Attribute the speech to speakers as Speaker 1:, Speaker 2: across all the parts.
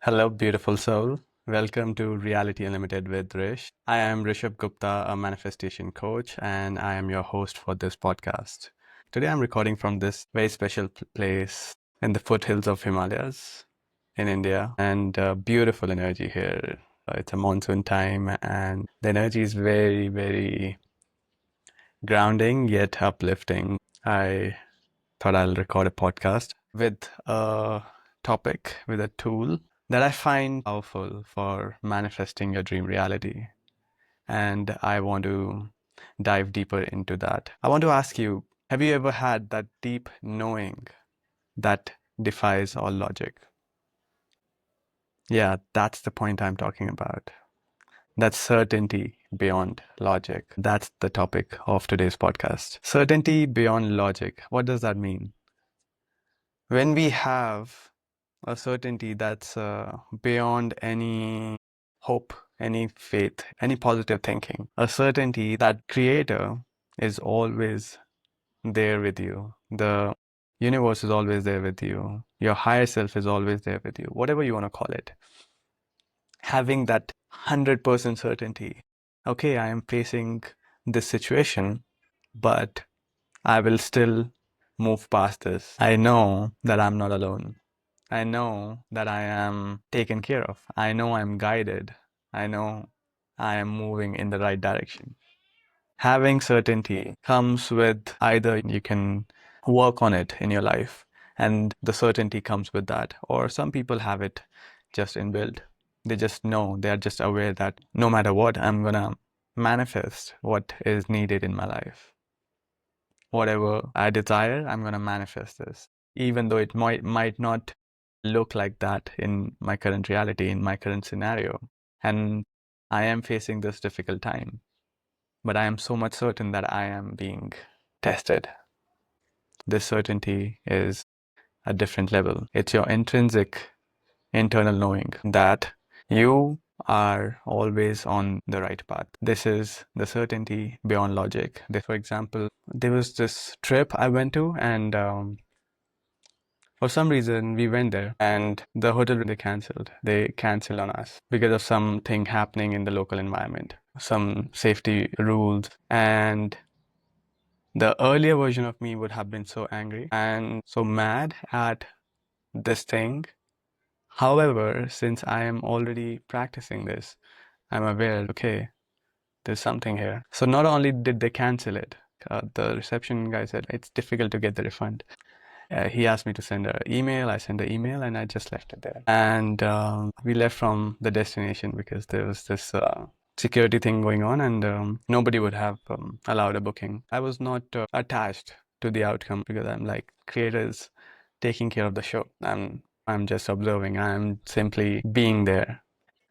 Speaker 1: Hello, beautiful soul. Welcome to Reality Unlimited with Rish. I am Rishabh Gupta, a manifestation coach, and I am your host for this podcast. Today, I'm recording from this very special place in the foothills of Himalayas in India, and beautiful energy here. It's a monsoon time, and the energy is very, very grounding yet uplifting. I thought I'll record a podcast with a topic, with a tool that I find powerful for manifesting your dream reality. And I want to dive deeper into that. I want to ask you, have you ever had that deep knowing that defies all logic? Yeah, that's the point I'm talking about. That certainty beyond logic. That's the topic of today's podcast. Certainty beyond logic. What does that mean? When we have a certainty that's beyond any hope, any faith, any positive thinking, a certainty that Creator is always there with you. The universe is always there with you. Your higher self is always there with you, whatever you want to call it. Having that 100% certainty. Okay, I am facing this situation, but I will still move past this. I know that I'm not alone. I know that I am taken care of. I know I'm guided. I know I am moving in the right direction. Having certainty comes with either you can work on it in your life, and the certainty comes with that, or some people have it just inbuilt. They just know, they are just aware that no matter what, I'm gonna manifest what is needed in my life. Whatever I desire, I'm gonna manifest this. Even though it might not look like that in my current reality, in my current scenario. And I am facing this difficult time, but I am so much certain that I am being tested. This certainty is a different level. It's your intrinsic internal knowing that you are always on the right path. This is the certainty beyond logic. For example, there was this trip I went to, and for some reason, we went there and the hotel they canceled. They canceled on us because of something happening in the local environment, some safety rules. And the earlier version of me would have been so angry and so mad at this thing. However, since I am already practicing this, I'm aware, okay, there's something here. So not only did they cancel it, the reception guy said it's difficult to get the refund. He asked me to send an email. I sent the email and I just left it there. And we left from the destination because there was this security thing going on, and nobody would have allowed a booking. I was not attached to the outcome because I'm like, creators taking care of the show. I'm just observing. I'm simply being there.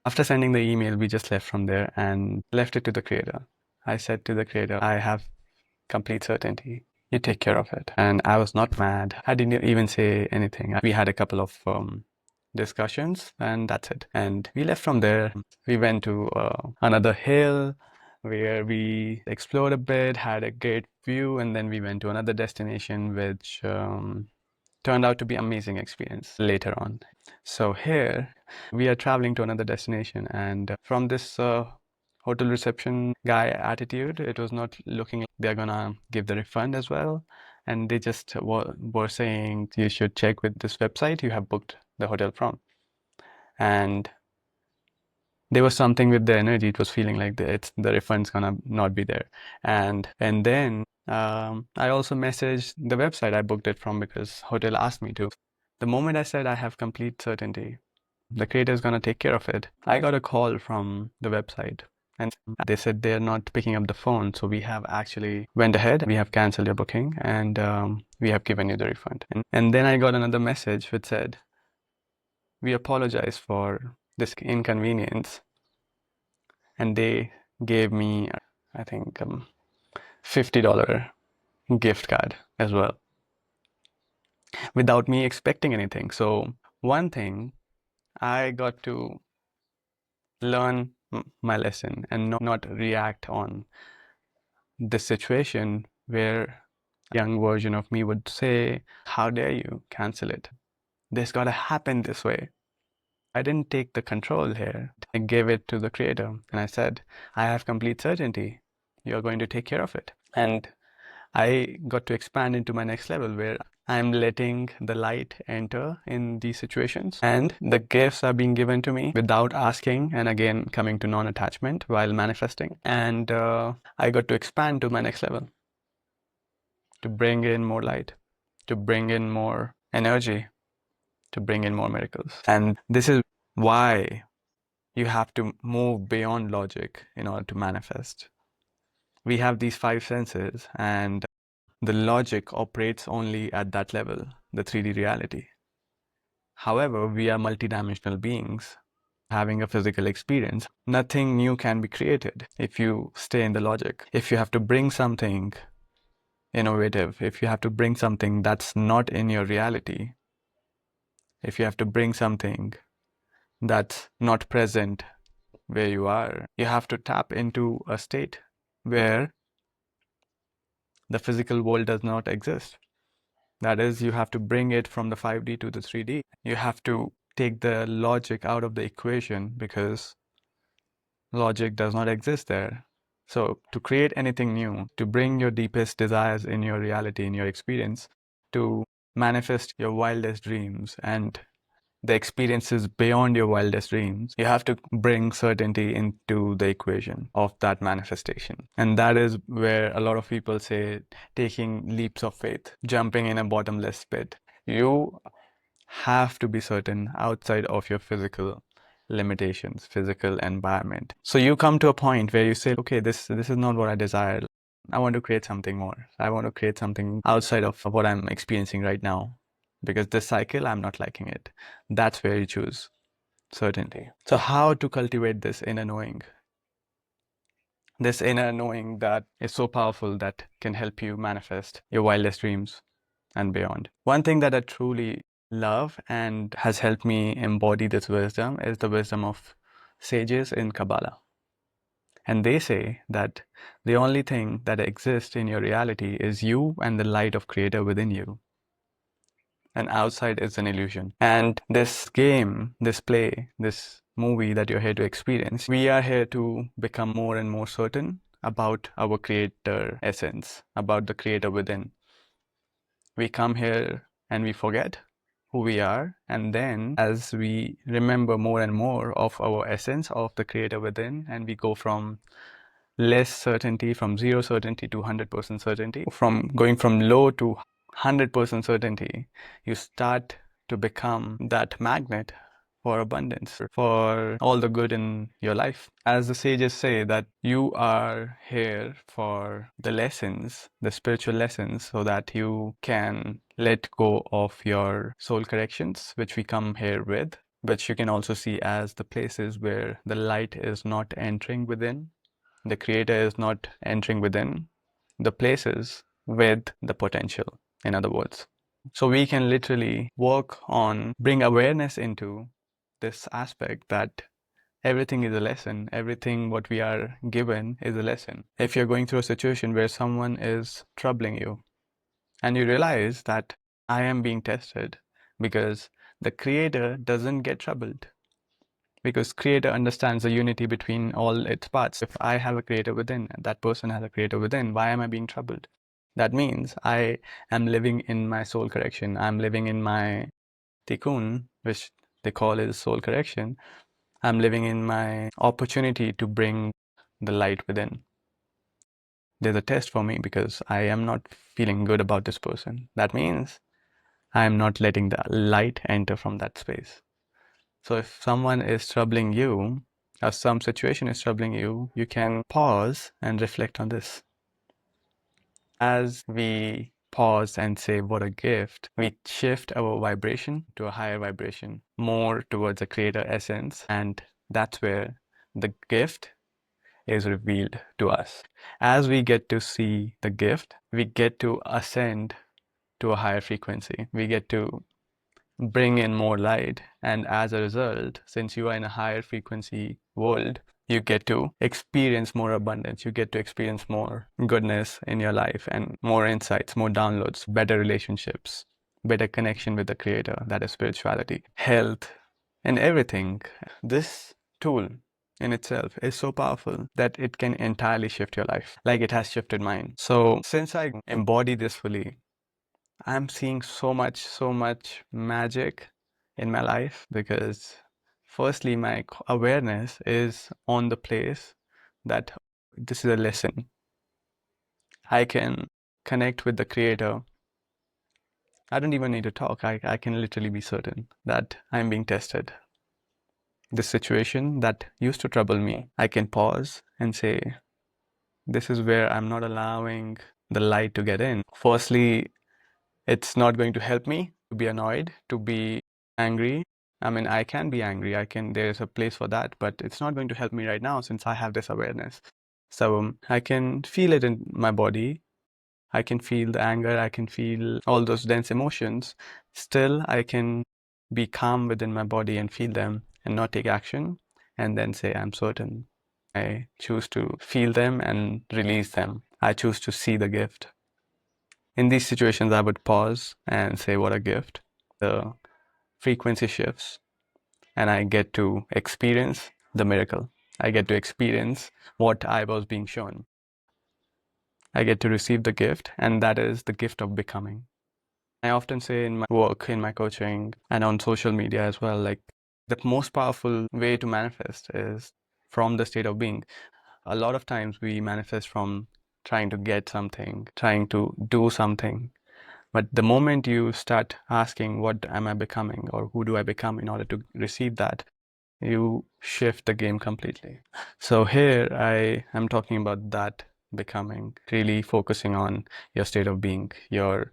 Speaker 1: After sending the email, we just left from there and left it to the creator. I said to the creator, I have complete certainty. You take care of it. And I was not mad. I didn't even say anything. We had a couple of discussions, and that's it. And we left from there. We went to another hill where we explored a bit, had a great view, and then we went to another destination, which turned out to be an amazing experience later on. So here we are traveling to another destination, and from this hotel reception guy attitude, it was not looking like they're gonna give the refund as well. And they just were saying you should check with this website you have booked the hotel from. And there was something with the energy. It was feeling like the refund's gonna not be there. And then I also messaged the website I booked it from because hotel asked me to. The moment I said I have complete certainty, the creator is gonna take care of it, I got a call from the website. And they said they're not picking up the phone, so we have actually went ahead. We have canceled your booking, and we have given you the refund. And then I got another message which said, "We apologize for this inconvenience," and they gave me, I think, $50 gift card as well, without me expecting anything. So one thing, I got to learn my lesson and not react on this situation where a young version of me would say, how dare you cancel it? This gotta happen this way. I didn't take the control here. I gave it to the creator and I said, I have complete certainty. You're going to take care of it. And I got to expand into my next level where I'm letting the light enter in these situations and the gifts are being given to me without asking, and again coming to non-attachment while manifesting. And I got to expand to my next level to bring in more light, to bring in more energy, to bring in more miracles. And this is why you have to move beyond logic in order to manifest. We have these five senses, and the logic operates only at that level, the 3D reality. However, we are multidimensional beings having a physical experience. Nothing new can be created if you stay in the logic. If you have to bring something innovative, if you have to bring something that's not in your reality, if you have to bring something that's not present where you are, you have to tap into a state where the physical world does not exist. That is, you have to bring it from the 5D to the 3D. You have to take the logic out of the equation because logic does not exist there. So to create anything new, to bring your deepest desires in your reality, in your experience, to manifest your wildest dreams and the experiences beyond your wildest dreams, you have to bring certainty into the equation of that manifestation. And that is where a lot of people say taking leaps of faith, jumping in a bottomless pit. You have to be certain outside of your physical limitations, physical environment. So you come to a point where you say, okay, this is not what I desire. I want to create something more. I want to create something outside of what I'm experiencing right now. Because this cycle, I'm not liking it. That's where you choose certainty. So how to cultivate this inner knowing? This inner knowing that is so powerful that can help you manifest your wildest dreams and beyond. One thing that I truly love and has helped me embody this wisdom is the wisdom of sages in Kabbalah. And they say that the only thing that exists in your reality is you and the light of Creator within you. And outside is an illusion. And this game, this play, this movie that you're here to experience, we are here to become more and more certain about our Creator essence, about the Creator within. We come here and we forget who we are, and then as we remember more and more of our essence of the Creator within, and we go from less certainty, from zero certainty to 100% certainty, from going from low to 100% certainty, you start to become that magnet for abundance, for all the good in your life. As the sages say, that you are here for the lessons, the spiritual lessons, so that you can let go of your soul corrections, which we come here with, but you can also see as the places where the light is not entering within, the creator is not entering within, the places with the potential, in other words. So we can literally work on bring awareness into this aspect that everything is a lesson. Everything what we are given is a lesson. If you're going through a situation where someone is troubling you and you realize that I am being tested because the creator doesn't get troubled, because creator understands the unity between all its parts. If I have a creator within, that person has a creator within, why am I being troubled? That means I am living in my soul correction. I'm living in my tikkun, which they call is soul correction. I'm living in my opportunity to bring the light within. There's a test for me because I am not feeling good about this person. That means I am not letting the light enter from that space. So if someone is troubling you, or some situation is troubling you, you can pause and reflect on this. As we pause and say, what a gift, we shift our vibration to a higher vibration, more towards a creator essence. And that's where the gift is revealed to us. As we get to see the gift, we get to ascend to a higher frequency. We get to bring in more light, and as a result, since you are in a higher frequency world, you get to experience more abundance, you get to experience more goodness in your life and more insights, more downloads, better relationships, better connection with the creator, that is spirituality, health, in everything. This tool in itself is so powerful that it can entirely shift your life, like it has shifted mine. So since I embody this fully, I'm seeing so much magic in my life because firstly, my awareness is on the place that this is a lesson. I can connect with the creator. I don't even need to talk. I can literally be certain that I'm being tested. This situation that used to trouble me, I can pause and say, this is where I'm not allowing the light to get in. Firstly, it's not going to help me to be annoyed, to be angry. I mean, I can be angry. There's a place for that, but it's not going to help me right now since I have this awareness. So I can feel it in my body. I can feel the anger. I can feel all those dense emotions. Still, I can be calm within my body and feel them and not take action and then say, I'm certain. I choose to feel them and release them. I choose to see the gift. In these situations, I would pause and say, what a gift. The frequency shifts, and I get to experience the miracle. I get to experience what I was being shown. I get to receive the gift, and that is the gift of becoming. I often say in my work, in my coaching, and on social media as well, like the most powerful way to manifest is from the state of being. A lot of times we manifest from trying to get something, trying to do something. But the moment you start asking, what am I becoming or who do I become in order to receive that, you shift the game completely. So here I am talking about that becoming, really focusing on your state of being, your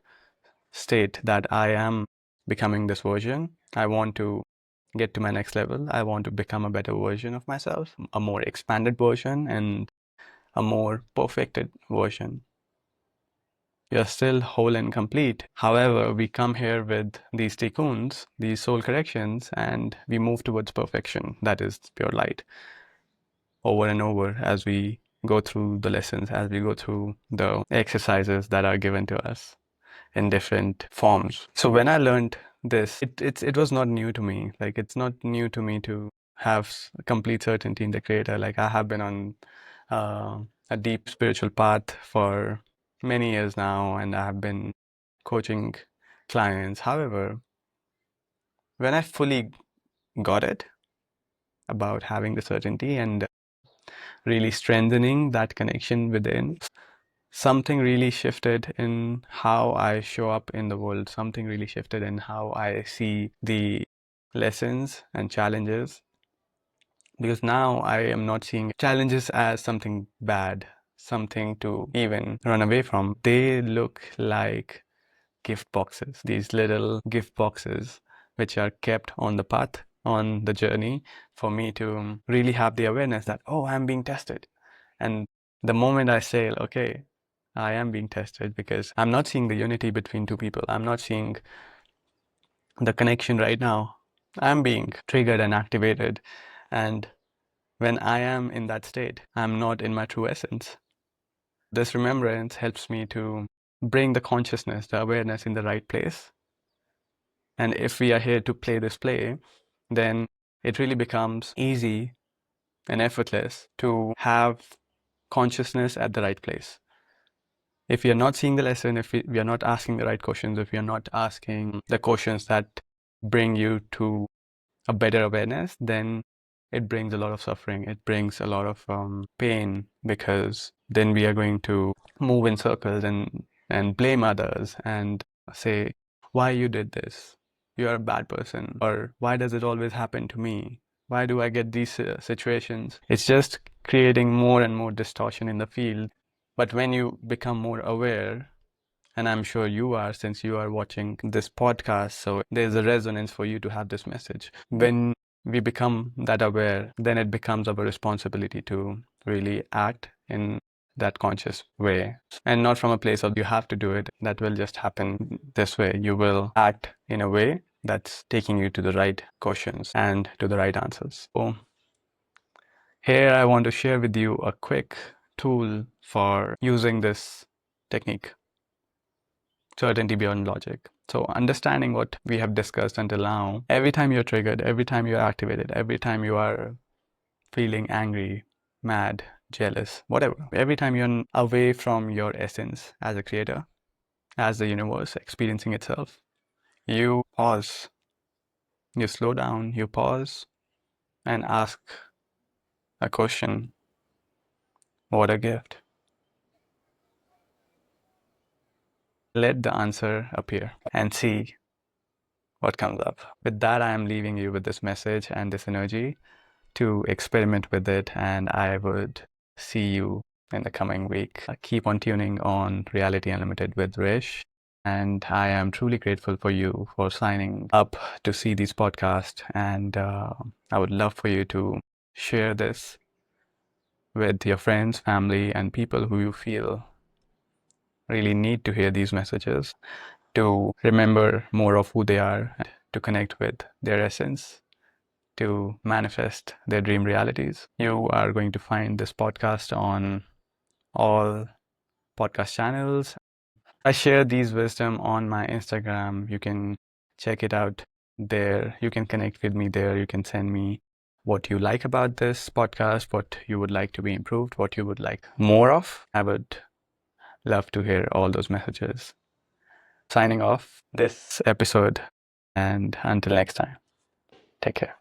Speaker 1: state that I am becoming this version. I want to get to my next level. I want to become a better version of myself, a more expanded version and a more perfected version. You're still whole and complete. However, we come here with these tikkuns, these soul corrections, and we move towards perfection. That is pure light over and over as we go through the lessons, as we go through the exercises that are given to us in different forms. So when I learned this, it was not new to me. Like it's not new to me to have complete certainty in the creator. Like I have been on a deep spiritual path for many years now, and I have been coaching clients. However, when I fully got it about having the certainty and really strengthening that connection within, something really shifted in how I show up in the world. Something really shifted in how I see the lessons and challenges. Because now I am not seeing challenges as something bad, something to even run away from. They look like gift boxes, these little gift boxes, which are kept on the path, on the journey, for me to really have the awareness that, oh, I'm being tested. And the moment I say, okay, I am being tested because I'm not seeing the unity between two people. I'm not seeing the connection right now. I'm being triggered and activated. And when I am in that state, I'm not in my true essence. This remembrance helps me to bring the consciousness, the awareness in the right place. And if we are here to play this play, then it really becomes easy and effortless to have consciousness at the right place. If we are not seeing the lesson, if we are not asking the right questions, if we are not asking the questions that bring you to a better awareness, then it brings a lot of suffering. It brings a lot of pain because then we are going to move in circles and blame others and say, why you did this? You're a bad person. Or why does it always happen to me? Why do I get these situations? It's just creating more and more distortion in the field. But when you become more aware, and I'm sure you are since you are watching this podcast, so there's a resonance for you to have this message. When we become that aware, then it becomes our responsibility to really act in that conscious way and not from a place of you have to do it. That will just happen this way. You will act in a way that's taking you to the right questions and to the right answers. So here I want to share with you a quick tool for using this technique, certainty beyond logic. So understanding what we have discussed until now, every time you're triggered, every time you're activated, every time you are feeling angry, mad, jealous, whatever, every time you're away from your essence as a creator, as the universe experiencing itself, you pause, you slow down, you pause and ask a question. What a gift. Let the answer appear and see what comes up. With that, I am leaving you with this message and this energy to experiment with it, and I would see you in the coming week. Keep on tuning on Reality Unlimited with Rish. And I am truly grateful for you for signing up to see these podcasts. And I would love for you to share this with your friends, family, and people who you feel really need to hear these messages, to remember more of who they are, to connect with their essence, to manifest their dream realities. You are going to find this podcast on all podcast channels. I share these wisdom on my Instagram. You can check it out there. You can connect with me there. You can send me what you like about this podcast, what you would like to be improved, what you would like more of. I would love to hear all those messages. Signing off this episode, and until next time, take care.